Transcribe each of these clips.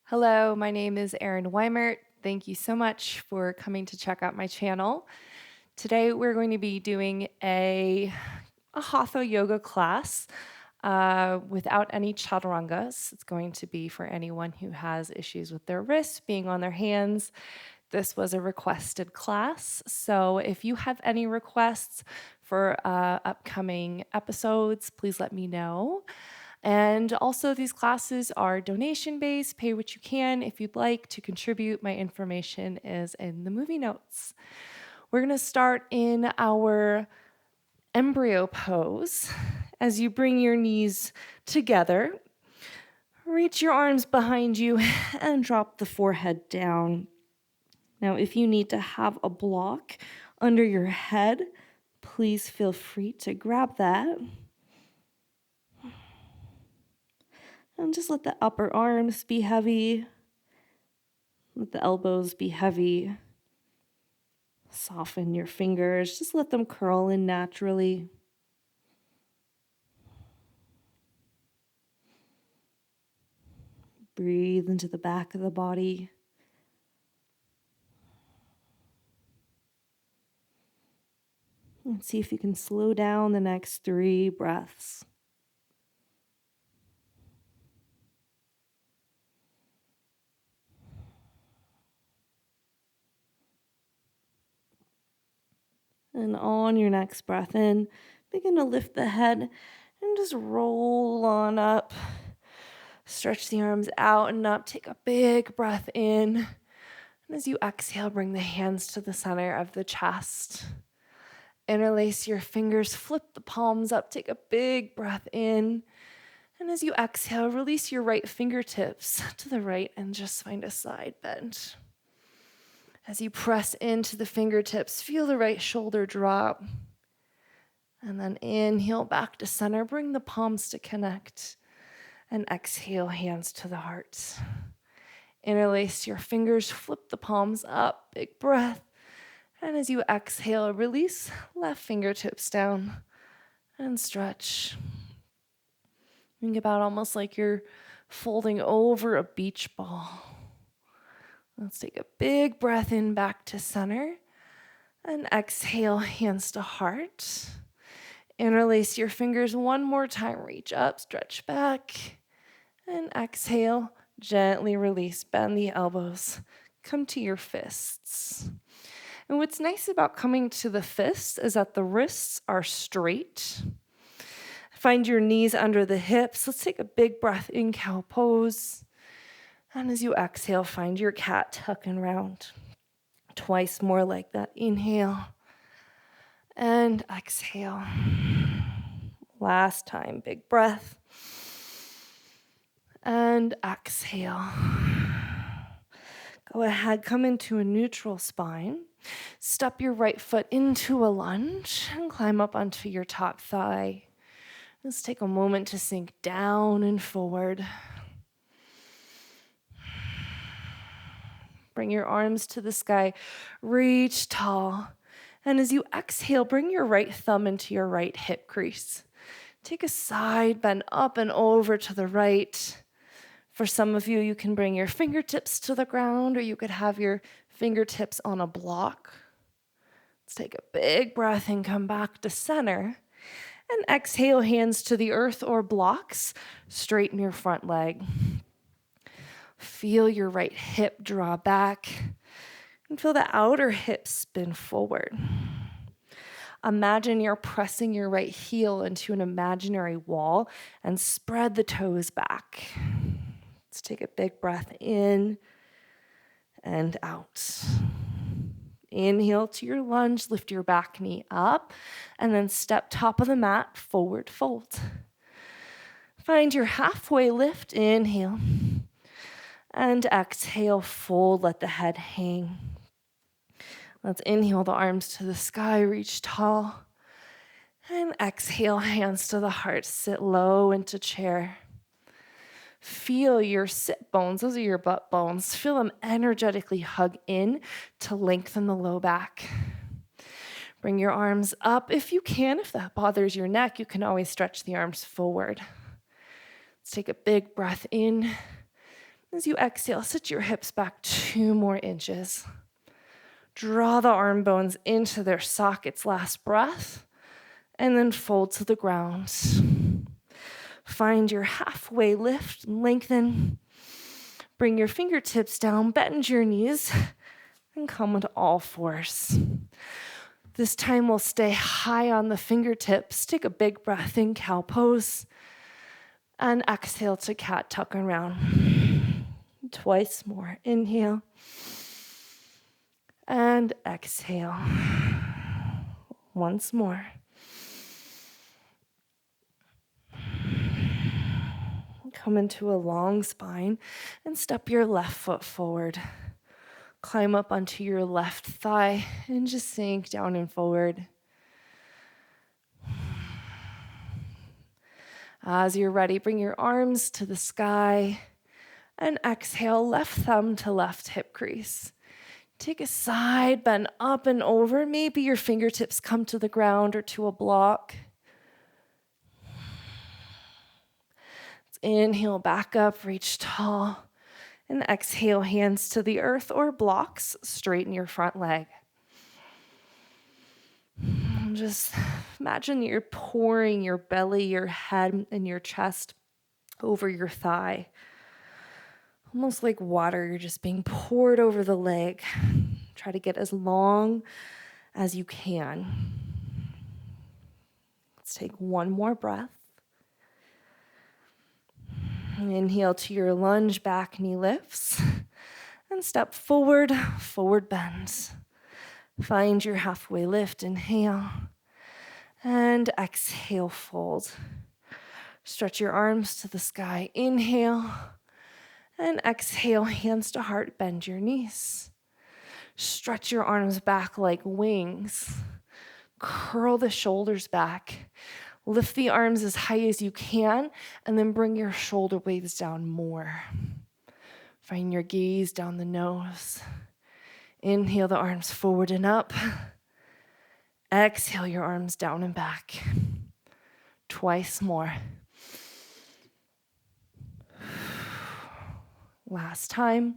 Hello, my name is Erin Wimert. Thank you so much for coming to check out my channel. Today we're going to be doing a hatha yoga class without any chaturangas. It's going to be for anyone who has issues with their wrists, being on their hands. This was a requested class, so if you have any requests for upcoming episodes, please let me know. And also, these classes are donation-based. Pay what you can. If you'd like to contribute, my information is in the movie notes. We're going to start in our Embryo Pose. As you bring your knees together, reach your arms behind you and drop the forehead down. Now, if you need to have a block under your head, please feel free to grab that. And just let the upper arms be heavy. Let the elbows be heavy. Soften your fingers. Just let them curl in naturally. Breathe into the back of the body. And see if you can slow down the next 3 breaths. And on your next breath in, begin to lift the head and just roll on up. Stretch the arms out and up. Take a big breath in. And as you exhale, bring the hands to the center of the chest. Interlace your fingers, flip the palms up. Take a big breath in. And as you exhale, release your right fingertips to the right and just find a side bend. As you press into the fingertips, feel the right shoulder drop. And then inhale back to center. Bring the palms to connect. And exhale, hands to the heart. Interlace your fingers, flip the palms up. Big breath. And as you exhale, release left fingertips down and stretch. Think about almost like you're folding over a beach ball. Let's take a big breath in back to center and exhale, hands to heart. Interlace your fingers one more time. Reach up, stretch back, and exhale. Gently release, bend the elbows. Come to your fists. And what's nice about coming to the fists is that the wrists are straight. Find your knees under the hips. Let's take a big breath in cow pose. And as you exhale, find your cat tuck and round. Twice more like that. Inhale and exhale. Last time, big breath. And exhale. Go ahead, come into a neutral spine. Step your right foot into a lunge and climb up onto your top thigh. Let's take a moment to sink down and forward. Bring your arms to the sky. Reach tall. And as you exhale, bring your right thumb into your right hip crease. Take a side bend up and over to the right. For some of you, you can bring your fingertips to the ground, or you could have your fingertips on a block. Let's take a big breath and come back to center. And exhale, hands to the earth or blocks. Straighten your front leg. Feel your right hip draw back. And feel the outer hip spin forward. Imagine you're pressing your right heel into an imaginary wall and spread the toes back. Let's take a big breath in and out. Inhale to your lunge, lift your back knee up, and then step top of the mat, forward fold. Find your halfway lift, inhale, and exhale, fold, let the head hang. Let's inhale the arms to the sky, reach tall, and exhale, hands to the heart, sit low into chair. Feel your sit bones, those are your butt bones. Feel them energetically hug in to lengthen the low back. Bring your arms up if you can. If that bothers your neck, you can always stretch the arms forward. Let's take a big breath in As you exhale, sit your hips back 2 more inches. Draw the arm bones into their sockets, last breath, and then fold to the ground. Find your halfway lift, lengthen. Bring your fingertips down, bend your knees, and come into all fours. This time we'll stay high on the fingertips. Take a big breath in, cow pose, and exhale to cat tuck and round. Twice more. Inhale and exhale. Once more. Come into a long spine and step your left foot forward. Climb up onto your left thigh and just sink down and forward. As you're ready, bring your arms to the sky and exhale, left thumb to left hip crease. Take a side bend up and over. Maybe your fingertips come to the ground or to a block. Let's inhale, back up, reach tall. And exhale, hands to the earth or blocks, straighten your front leg. Just imagine you're pouring your belly, your head, and your chest over your thigh. Almost like water, you're just being poured over the leg. Try to get as long as you can. Let's take one more breath. Inhale to your lunge, back knee lifts. And step forward, forward bends. Find your halfway lift, inhale. And exhale, fold. Stretch your arms to the sky, inhale. And exhale, hands to heart, bend your knees. Stretch your arms back like wings. Curl the shoulders back. Lift the arms as high as you can, and then bring your shoulder blades down more. Find your gaze down the nose. Inhale the arms forward and up. Exhale your arms down and back. Twice more. Last time.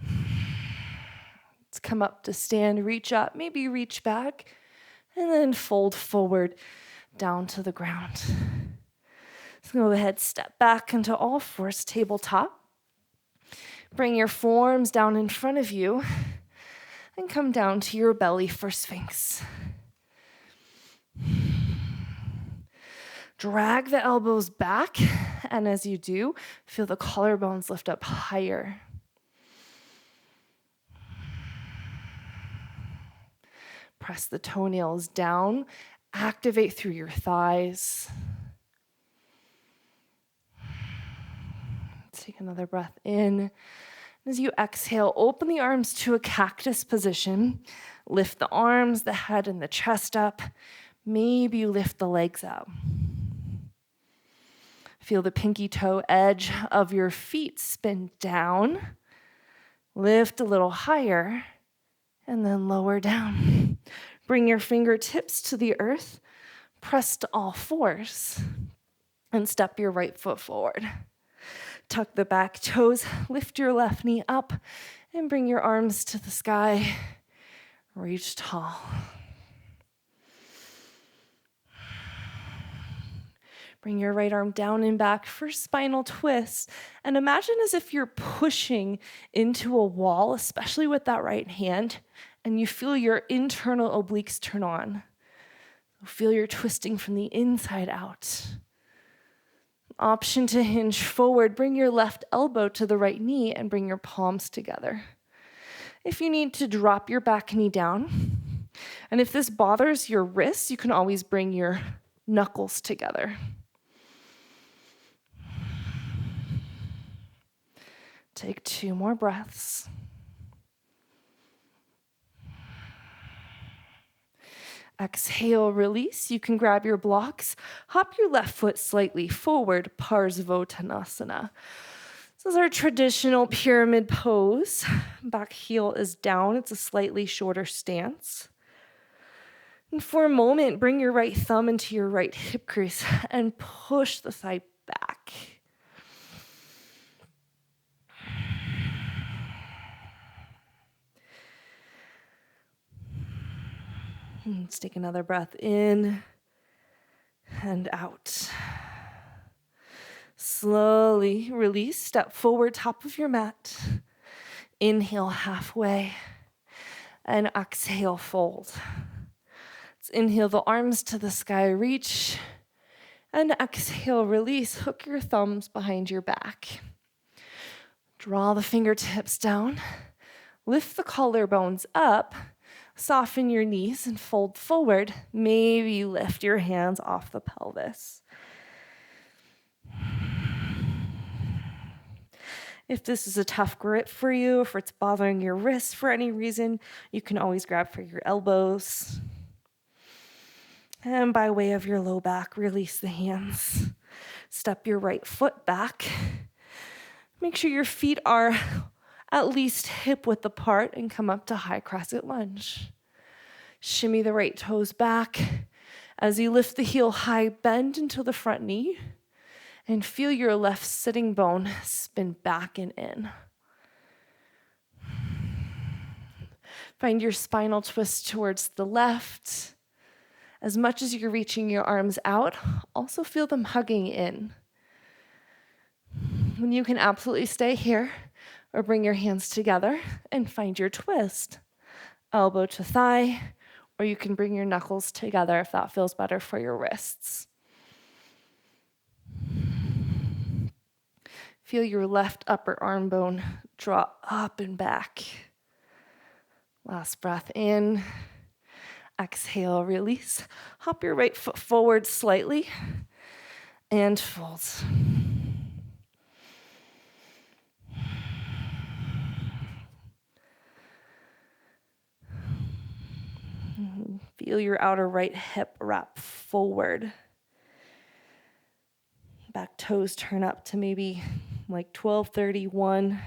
Let's come up to stand, reach up, maybe reach back, and then fold forward down to the ground. So go ahead, step back into all fours, tabletop. Bring your forearms down in front of you and come down to your belly for Sphinx. Drag the elbows back, and as you do, feel the collarbones lift up higher. Press the toenails down, activate through your thighs. Take another breath in. As you exhale, open the arms to a cactus position. Lift the arms, the head, and the chest up. Maybe you lift the legs up. Feel the pinky toe edge of your feet spin down. Lift a little higher, and then lower down. Bring your fingertips to the earth. Press to all fours, and step your right foot forward. Tuck the back toes, lift your left knee up, and bring your arms to the sky. Reach tall. Bring your right arm down and back for spinal twist. And imagine as if you're pushing into a wall, especially with that right hand, and you feel your internal obliques turn on. Feel your twisting from the inside out. Option to hinge forward. Bring your left elbow to the right knee and bring your palms together. If you need to drop your back knee down, and if this bothers your wrists, you can always bring your knuckles together. Take 2 more breaths. Exhale, release. You can grab your blocks. Hop your left foot slightly forward, Parsvottanasana. This is our traditional pyramid pose. Back heel is down. It's a slightly shorter stance. And for a moment, bring your right thumb into your right hip crease and push the thigh back. Let's take another breath in and out. Slowly release, step forward, top of your mat. Inhale halfway and exhale, fold. Let's inhale the arms to the sky, reach, and exhale, release. Hook your thumbs behind your back. Draw the fingertips down. Lift the collarbones up. Soften your knees and fold forward. Maybe lift your hands off the pelvis. If this is a tough grip for you, if it's bothering your wrists for any reason, you can always grab for your elbows. And by way of your low back, release the hands. Step your right foot back. Make sure your feet are at least hip width apart and come up to high crescent lunge. Shimmy the right toes back. As you lift the heel high, bend into the front knee and feel your left sitting bone spin back and in. Find your spinal twist towards the left. As much as you're reaching your arms out, also feel them hugging in. And you can absolutely stay here or bring your hands together and find your twist. Elbow to thigh, or you can bring your knuckles together if that feels better for your wrists. Feel your left upper arm bone draw up and back. Last breath in. Exhale, release. Hop your right foot forward slightly and fold. Feel your outer right hip wrap forward. Back toes turn up to maybe like 12:31.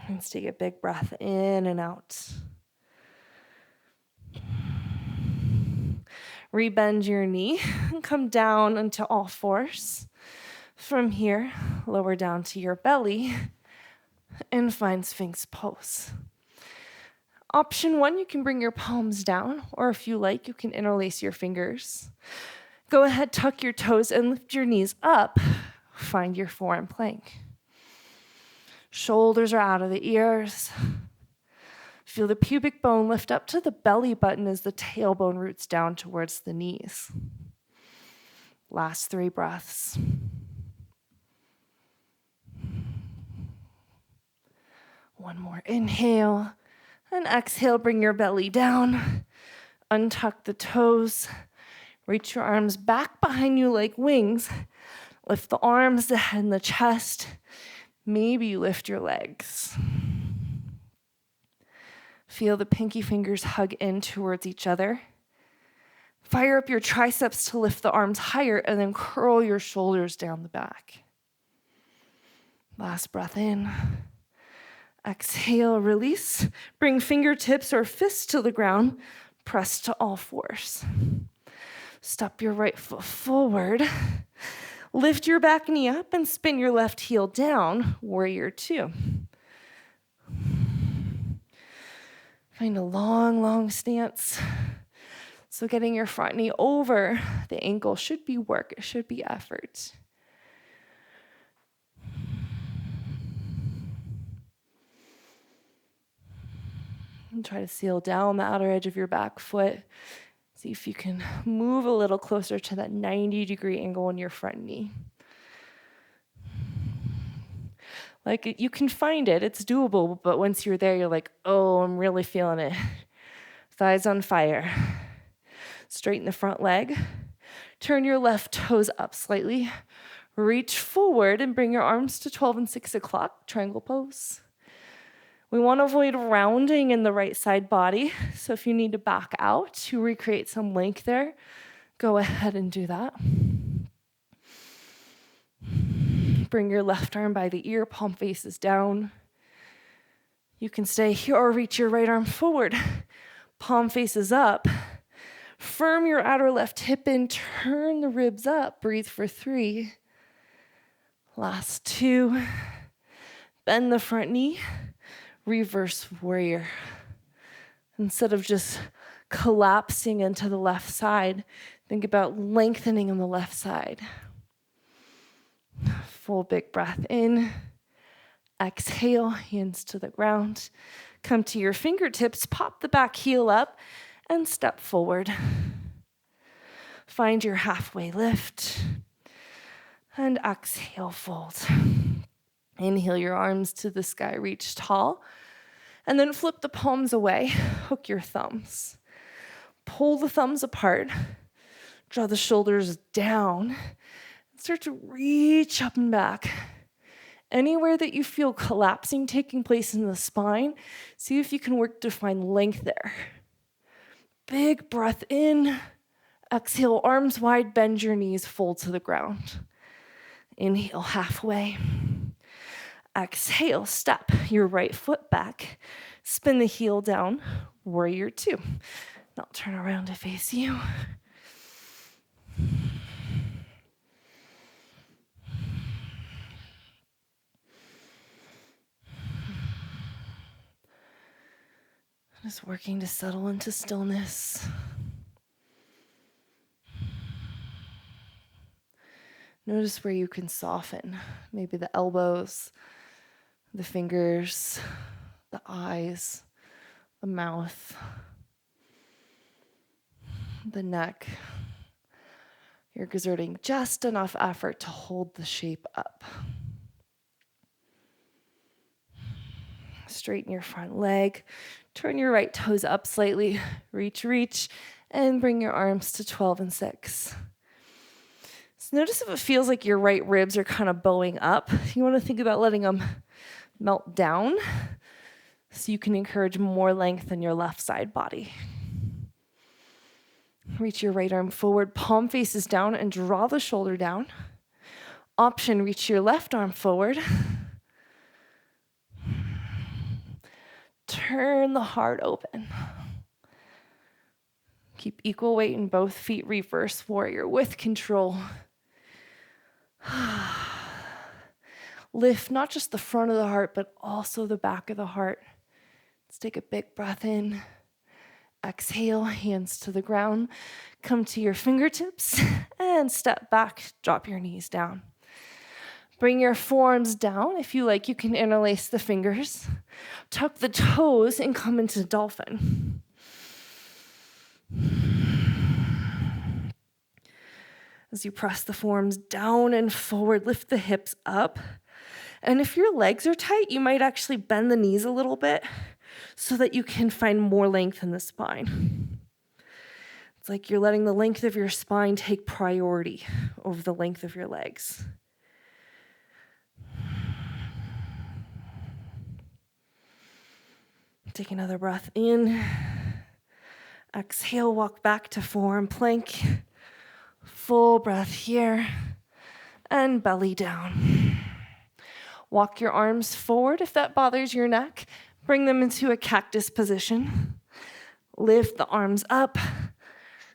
Let's take a big breath in and out. Rebend your knee and come down into all fours. From here, lower down to your belly and find Sphinx Pose. Option 1, you can bring your palms down, or if you like, you can interlace your fingers. Go ahead, tuck your toes and lift your knees up. Find your forearm plank. Shoulders are out of the ears. Feel the pubic bone lift up to the belly button as the tailbone roots down towards the knees. Last 3 breaths. One more inhale. And exhale, bring your belly down. Untuck the toes. Reach your arms back behind you like wings. Lift the arms, the head, and the chest. Maybe you lift your legs. Feel the pinky fingers hug in towards each other. Fire up your triceps to lift the arms higher and then curl your shoulders down the back. Last breath in. Exhale, release. Bring fingertips or fists to the ground. Press to all fours. Step your right foot forward. Lift your back knee up and spin your left heel down. Warrior 2. Find a long, long stance. So getting your front knee over the ankle should be work. It should be effort. And try to seal down the outer edge of your back foot. See if you can move a little closer to that 90-degree angle in your front knee. Like, you can find it, it's doable, but once you're there, you're like, oh, I'm really feeling it. Thighs on fire. Straighten the front leg. Turn your left toes up slightly. Reach forward and bring your arms to 12 and 6 o'clock, triangle pose. We want to avoid rounding in the right side body. So if you need to back out to recreate some length there, go ahead and do that. Bring your left arm by the ear, palm faces down. You can stay here or reach your right arm forward. Palm faces up. Firm your outer left hip in, turn the ribs up. Breathe for 3. Last 2. Bend the front knee. Reverse warrior. Instead of just collapsing into the left side, think about lengthening on the left side. Full big breath in. Exhale, hands to the ground. Come to your fingertips, pop the back heel up, and step forward. Find your halfway lift. And exhale, fold. Inhale your arms to the sky, reach tall. And then flip the palms away, hook your thumbs. Pull the thumbs apart, draw the shoulders down, and start to reach up and back. Anywhere that you feel collapsing taking place in the spine, see if you can work to find length there. Big breath in. Exhale, arms wide, bend your knees, fold to the ground. Inhale, halfway. Exhale, step your right foot back. Spin the heel down, warrior two. Now turn around to face you. Just working to settle into stillness. Notice where you can soften. Maybe the elbows, the fingers, the eyes, the mouth, the neck. You're exerting just enough effort to hold the shape up. Straighten your front leg. Turn your right toes up slightly. Reach, and bring your arms to 12 and 6. So notice if it feels like your right ribs are kind of bowing up. You want to think about letting them melt down so you can encourage more length in your left side body. Reach your right arm forward, palm faces down, and draw the shoulder down. Option, reach your left arm forward. Turn the heart open. Keep equal weight in both feet, reverse warrior with control. Lift not just the front of the heart, but also the back of the heart. Let's take a big breath in. Exhale, hands to the ground. Come to your fingertips and step back, drop your knees down. Bring your forearms down. If you like, you can interlace the fingers. Tuck the toes and come into dolphin. As you press the forearms down and forward, lift the hips up. And if your legs are tight, you might actually bend the knees a little bit so that you can find more length in the spine. It's like you're letting the length of your spine take priority over the length of your legs. Take another breath in. Exhale, walk back to forearm plank. Full breath here. And belly down. Walk your arms forward if that bothers your neck. Bring them into a cactus position. Lift the arms up.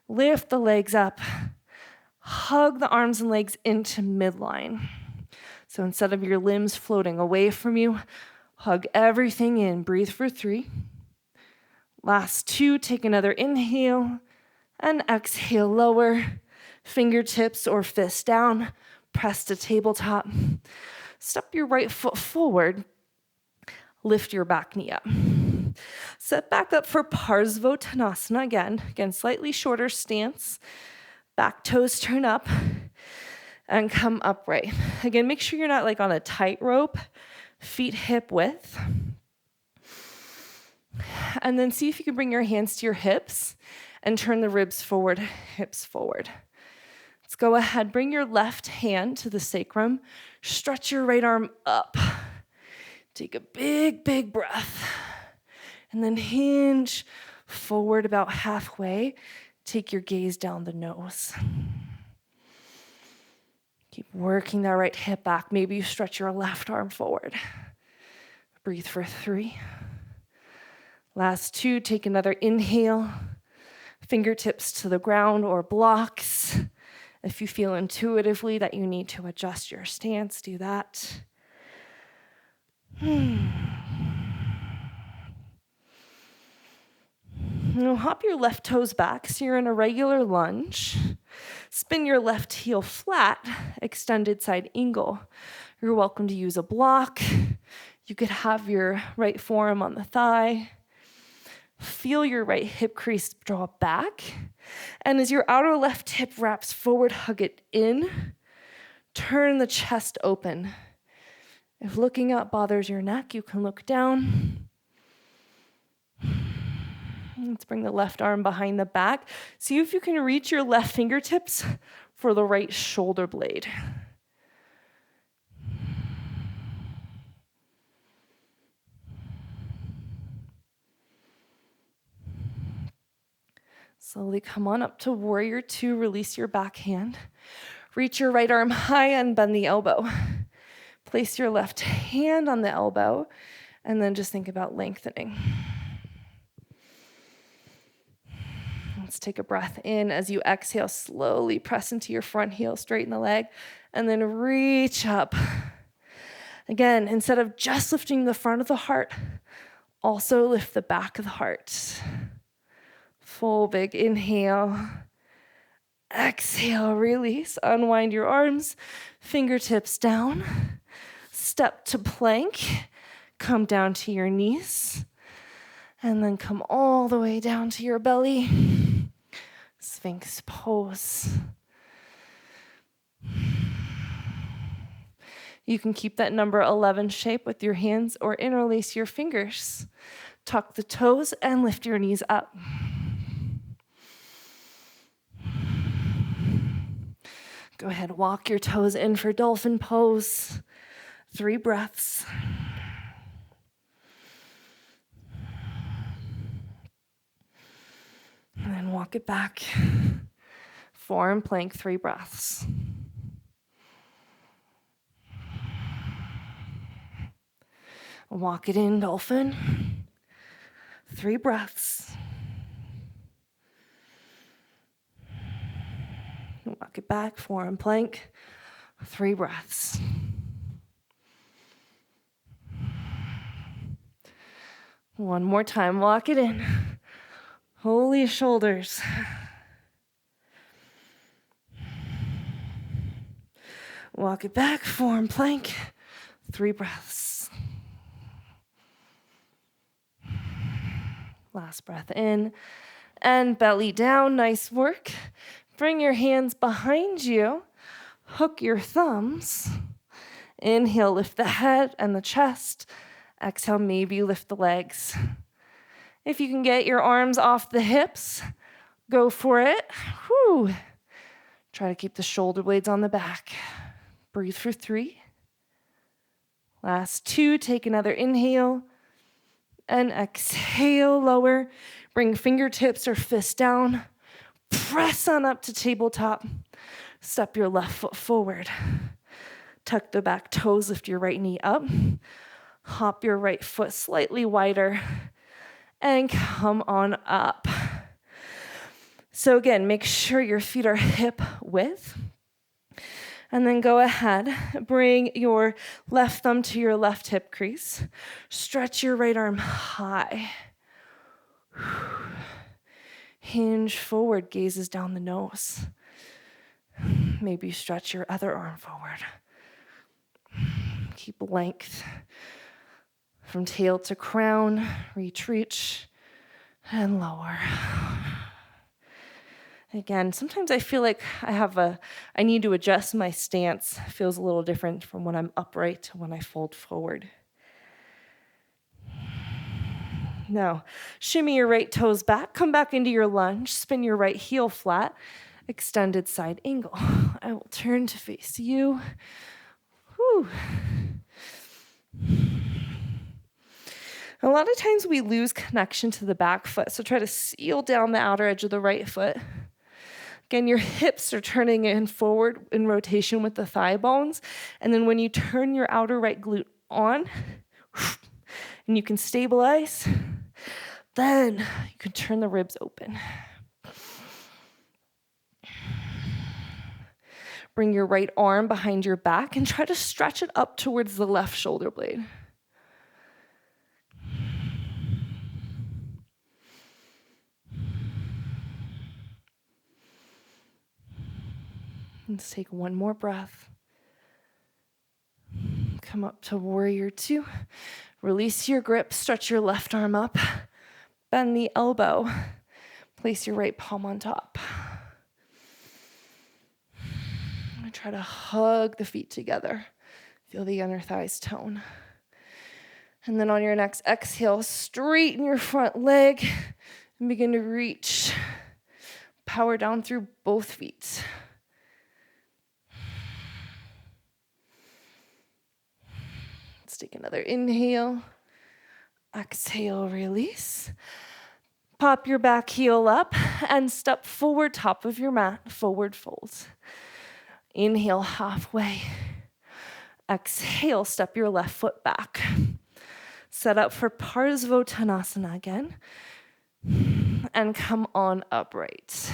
Lift the legs up. Hug the arms and legs into midline. So instead of your limbs floating away from you, hug everything in. Breathe for 3. Last 2, take another inhale and exhale, lower. Fingertips or fists down. Press to tabletop. Step your right foot forward. Lift your back knee up. Set back up for Parsvottanasana again. Again, slightly shorter stance. Back toes turn up and come upright. Again, make sure you're not like on a tightrope. Feet hip width. And then see if you can bring your hands to your hips and turn the ribs forward, hips forward. Let's go ahead, bring your left hand to the sacrum. Stretch your right arm up. Take a big, big breath. And then hinge forward about halfway. Take your gaze down the nose. Keep working that right hip back. Maybe you stretch your left arm forward. Breathe for 3. Last 2, take another inhale. Fingertips to the ground or blocks. If you feel intuitively that you need to adjust your stance, do that. Now hop your left toes back so you're in a regular lunge. Spin your left heel flat, extended side angle. You're welcome to use a block. You could have your right forearm on the thigh. Feel your right hip crease draw back. And as your outer left hip wraps forward, hug it in. Turn the chest open. If looking up bothers your neck, you can look down. Let's bring the left arm behind the back. See if you can reach your left fingertips for the right shoulder blade. Slowly come on up to warrior two. Release your back hand. Reach your right arm high and bend the elbow. Place your left hand on the elbow, and then just think about lengthening. Let's take a breath in. As you exhale, slowly press into your front heel, straighten the leg, and then reach up. Again, instead of just lifting the front of the heart, also lift the back of the heart. Full big inhale. Exhale, release. Unwind your arms, fingertips down. Step to plank. Come down to your knees. And then come all the way down to your belly. Sphinx pose. You can keep that number 11 shape with your hands or interlace your fingers. Tuck the toes and lift your knees up. Go ahead, walk your toes in for dolphin pose. 3 breaths. And then walk it back. Forearm plank, 3 breaths. Walk it in, dolphin. 3 breaths. Walk it back, forearm plank, 3 breaths. One more time, walk it in. Holy shoulders. Walk it back, forearm plank, 3 breaths. Last breath in and belly down, nice work. Bring your hands behind you, hook your thumbs. Inhale, lift the head and the chest. Exhale, maybe lift the legs. If you can get your arms off the hips, go for it. Whew. Try to keep the shoulder blades on the back. Breathe for 3. Last 2, take another inhale. And exhale, lower. Bring fingertips or fists down. Press on up to tabletop. Step your left foot forward. Tuck the back toes, lift your right knee up. Hop your right foot slightly wider. And come on up. So again, make sure your feet are hip width. And then go ahead, bring your left thumb to your left hip crease. Stretch your right arm high. Hinge forward, gazes down the nose. Maybe stretch your other arm forward. Keep length. From tail to crown, reach, and lower. Again, sometimes I feel like I need to adjust my stance. It feels a little different from when I'm upright to when I fold forward. Now, shimmy your right toes back, come back into your lunge, spin your right heel flat, extended side angle. I will turn to face you. Whew. A lot of times we lose connection to the back foot, so try to seal down the outer edge of the right foot. Again, your hips are turning in forward in rotation with the thigh bones, and then when you turn your outer right glute on, and you can stabilize, then you can turn the ribs open. Bring your right arm behind your back and try to stretch it up towards the left shoulder blade. Let's take one more breath. Come up to warrior two. Release your grip, stretch your left arm up, bend the elbow, place your right palm on top. And try to hug the feet together. Feel the inner thighs tone. And then on your next exhale, straighten your front leg and begin to reach. Power down through both feet. Let's take another inhale. Exhale, release. Pop your back heel up and step forward, top of your mat, forward fold. Inhale, halfway. Exhale, step your left foot back. Set up for Parsvottanasana again. And come on upright.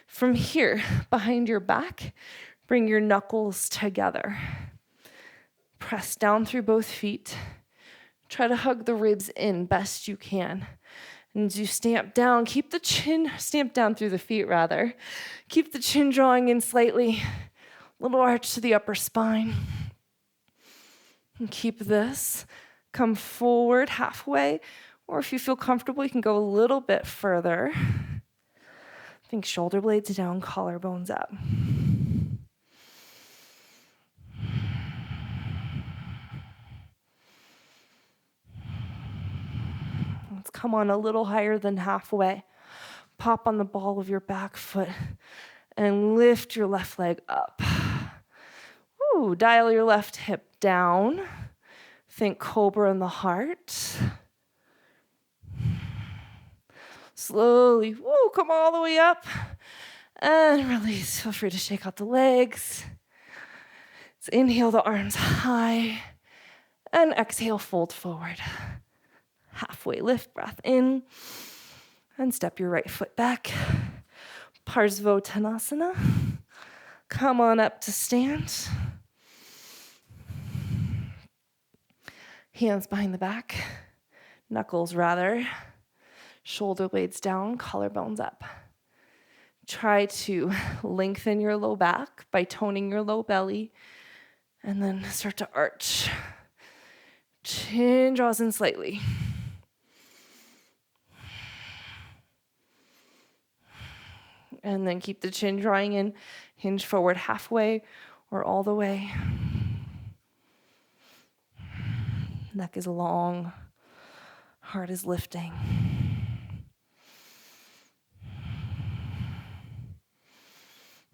From here, behind your back, bring your knuckles together. Press down through both feet. Try to hug the ribs in best you can. And as you stamp down, keep the chin, stamp down through the feet rather. Keep the chin drawing in slightly. Little arch to the upper spine. And keep this. Come forward halfway. Or if you feel comfortable, you can go a little bit further. Think shoulder blades down, collarbones up. Let's come on a little higher than halfway. Pop on the ball of your back foot and lift your left leg up. Ooh, dial your left hip down. Think cobra in the heart. Slowly, come all the way up and release. Feel free to shake out the legs. Let's inhale the arms high and exhale, fold forward. Halfway lift, breath in and step your right foot back. Parsvottanasana. Come on up to stand. Hands behind the back, knuckles rather. Shoulder blades down, collarbones up. Try to lengthen your low back by toning your low belly, and then start to arch. Chin draws in slightly. And then keep the chin drawing in, hinge forward halfway or all the way. Neck is long, heart is lifting.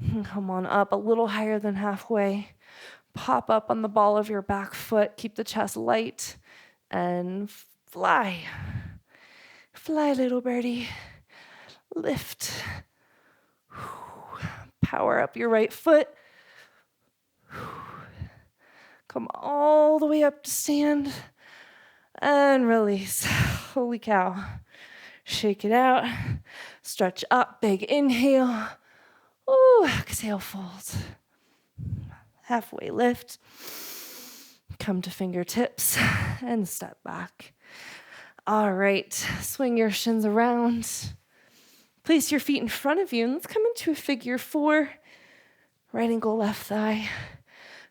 And come on up a little higher than halfway. Pop up on the ball of your back foot. Keep the chest light and fly. Fly, little birdie. Lift. Power up your right foot. Come all the way up to stand and release. Holy cow. Shake it out. Stretch up. Big inhale. Ooh, exhale, fold. Halfway lift. Come to fingertips and step back. All right, swing your shins around. Place your feet in front of you and let's come into a figure four. Right ankle, left thigh.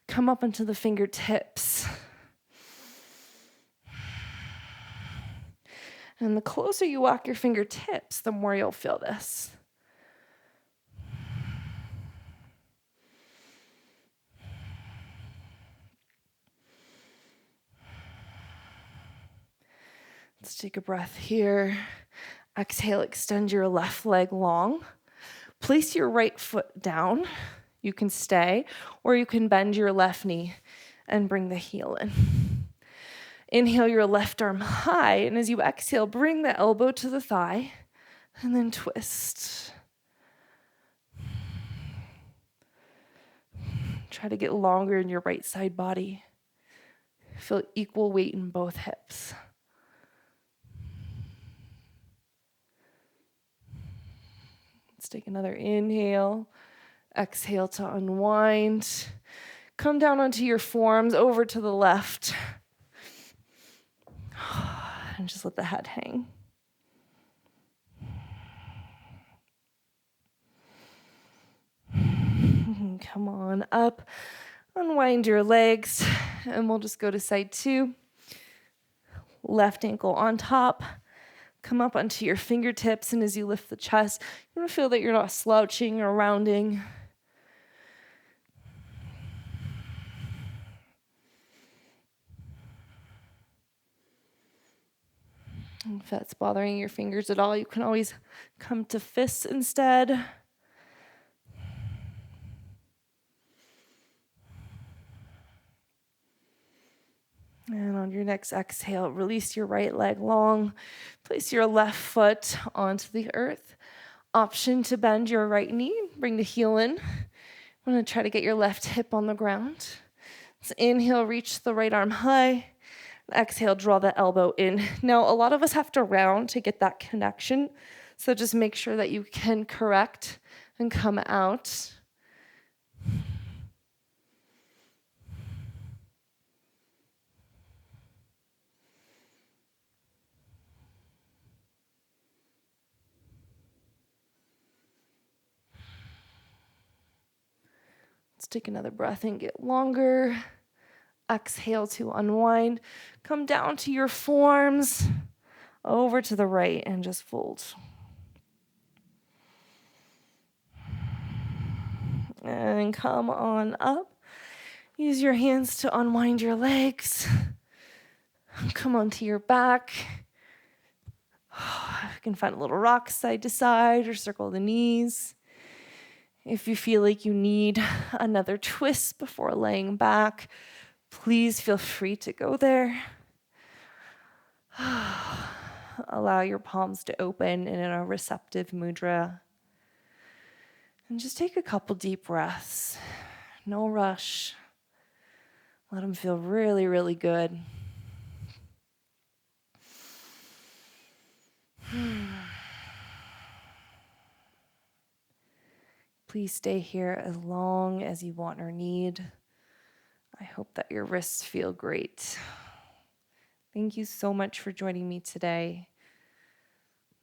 Come up into the fingertips. And the closer you walk your fingertips, the more you'll feel this. Let's take a breath here. Exhale, extend your left leg long. Place your right foot down. You can stay, or you can bend your left knee and bring the heel in. Inhale your left arm high, and as you exhale, bring the elbow to the thigh, and then twist. Try to get longer in your right side body. Feel equal weight in both hips. Let's take another inhale. Exhale to unwind. Come down onto your forearms over to the left. And just let the head hang. And come on up. Unwind your legs, and we'll just go to side 2. Left ankle on top. Come up onto your fingertips, and as you lift the chest, you want to feel that you're not slouching or rounding. If that's bothering your fingers at all, you can always come to fists instead. And on your next exhale, release your right leg long. Place your left foot onto the earth. Option to bend your right knee. Bring the heel in. I'm going to try to get your left hip on the ground. So inhale, reach the right arm high. Exhale, draw the elbow in. Now, a lot of us have to round to get that connection. So just make sure that you can correct and come out. Let's take another breath and get longer. Exhale to unwind. Come down to your forearms, over to the right, and just fold. And come on up. Use your hands to unwind your legs. Come onto your back. You can find a little rock side to side or circle the knees. If you feel like you need another twist before laying back, please feel free to go there. Allow your palms to open in a receptive mudra. And just take a couple deep breaths. No rush. Let them feel really, really good. Please stay here as long as you want or need. I hope that your wrists feel great. Thank you so much for joining me today.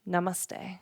Namaste.